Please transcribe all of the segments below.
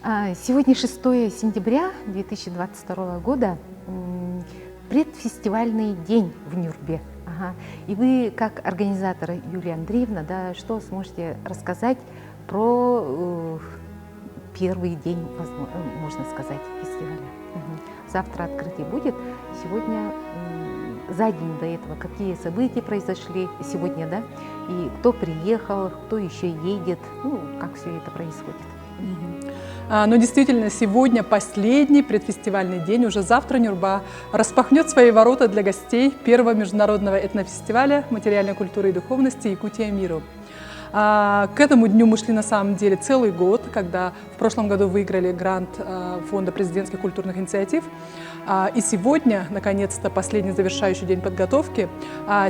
Сегодня 6 сентября 2022 года, предфестивальный день в Нюрбе. Ага. И вы, как организатор Юлия Андреевна, да, что сможете рассказать про первый день, можно сказать, фестиваля? Завтра открытие будет. Сегодня, за день до этого, какие события произошли сегодня, да? И кто приехал, кто еще едет, как все это происходит? Но действительно, сегодня последний предфестивальный день. Уже завтра Нюрба распахнет свои ворота для гостей первого международного этнофестиваля материальной культуры и духовности «Якутия миру». К этому дню мы шли на самом деле целый год, когда в прошлом году выиграли грант Фонда президентских культурных инициатив. И сегодня, наконец-то, последний завершающий день подготовки.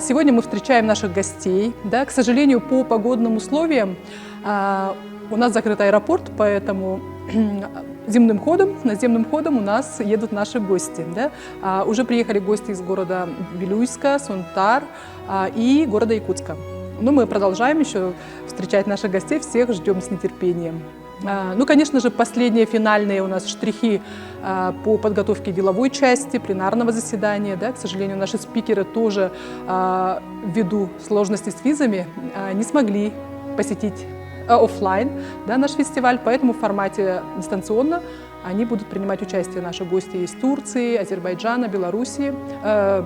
Сегодня мы встречаем наших гостей. Да, к сожалению, по погодным условиям у нас закрыт аэропорт, поэтому наземным ходом у нас едут наши гости. Да? Уже приехали гости из города Вилюйска, Сунтар и города Якутска. Но мы продолжаем еще встречать наших гостей, всех ждем с нетерпением. Конечно же, последние финальные у нас штрихи по подготовке деловой части, пленарного заседания. Да? К сожалению, наши спикеры тоже ввиду сложностей с визами не смогли посетить офлайн, да, наш фестиваль, поэтому в формате дистанционно они будут принимать участие, наши гости из Турции, Азербайджана, Белоруссии,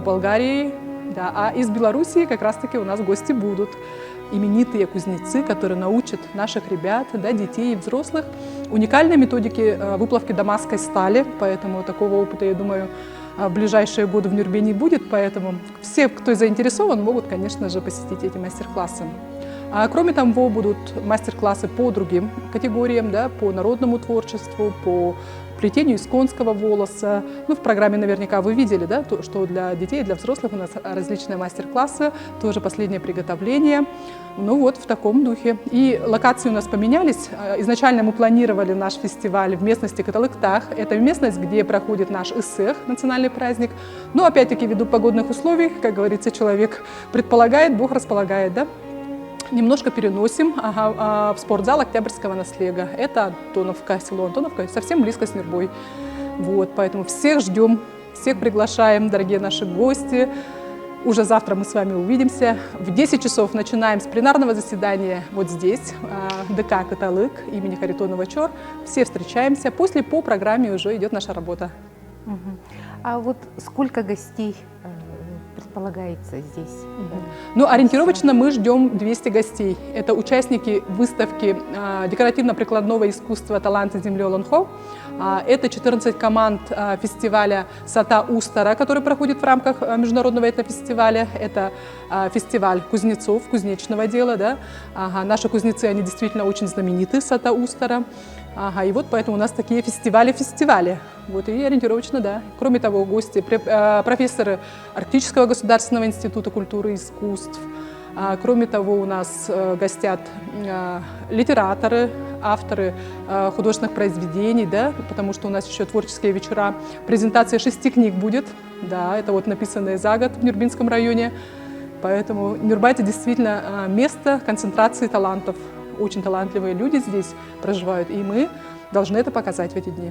Болгарии. Да, а из Белоруссии как раз-таки у нас гости будут именитые кузнецы, которые научат наших ребят, да, детей и взрослых уникальной методике выплавки дамасской стали, поэтому такого опыта, я думаю, в ближайшие годы в Нюрбе не будет, поэтому все, кто заинтересован, могут, конечно же, посетить эти мастер-классы. Кроме того, будут мастер-классы по другим категориям, да, по народному творчеству, по плетению из конского волоса. В программе наверняка вы видели, да, что для детей и для взрослых у нас различные мастер-классы, тоже последнее приготовление. Вот в таком духе. И локации у нас поменялись. Изначально мы планировали наш фестиваль в местности Каталыктах. Это местность, где проходит наш Исэх, национальный праздник. Но опять-таки, ввиду погодных условий, как говорится, человек предполагает, Бог располагает, да? Немножко переносим в спортзал Октябрьского наслега. Это Антоновка, село Антоновка, совсем близко с Нюрбой. Поэтому всех ждем, всех приглашаем, дорогие наши гости. Уже завтра мы с вами увидимся. В 10 часов начинаем с пленарного заседания вот здесь, ДК «Каталык» имени Харитонова Чор. Все встречаемся. После по программе уже идет наша работа. А вот сколько гостей предполагается здесь? Ориентировочно мы ждем 200 гостей. Это участники выставки декоративно-прикладного искусства «Таланты земли Олонхо». Это 14 команд фестиваля «Сата Устара», который проходит в рамках международного этнофестиваля. Это фестиваль кузнецов, кузнечного дела. Да? Наши кузнецы, они действительно очень знамениты, «Сата Устара». И поэтому у нас такие фестивали. И ориентировочно, да. Кроме того, гости, профессоры Арктического государственного института культуры и искусств. Кроме того, у нас гостят литераторы, авторы художественных произведений, да, потому что у нас еще творческие вечера. Презентация 6 книг будет, да, это написанные за год в Нюрбинском районе. Поэтому Нюрба — это действительно место концентрации талантов. Очень талантливые люди здесь проживают, и мы должны это показать в эти дни.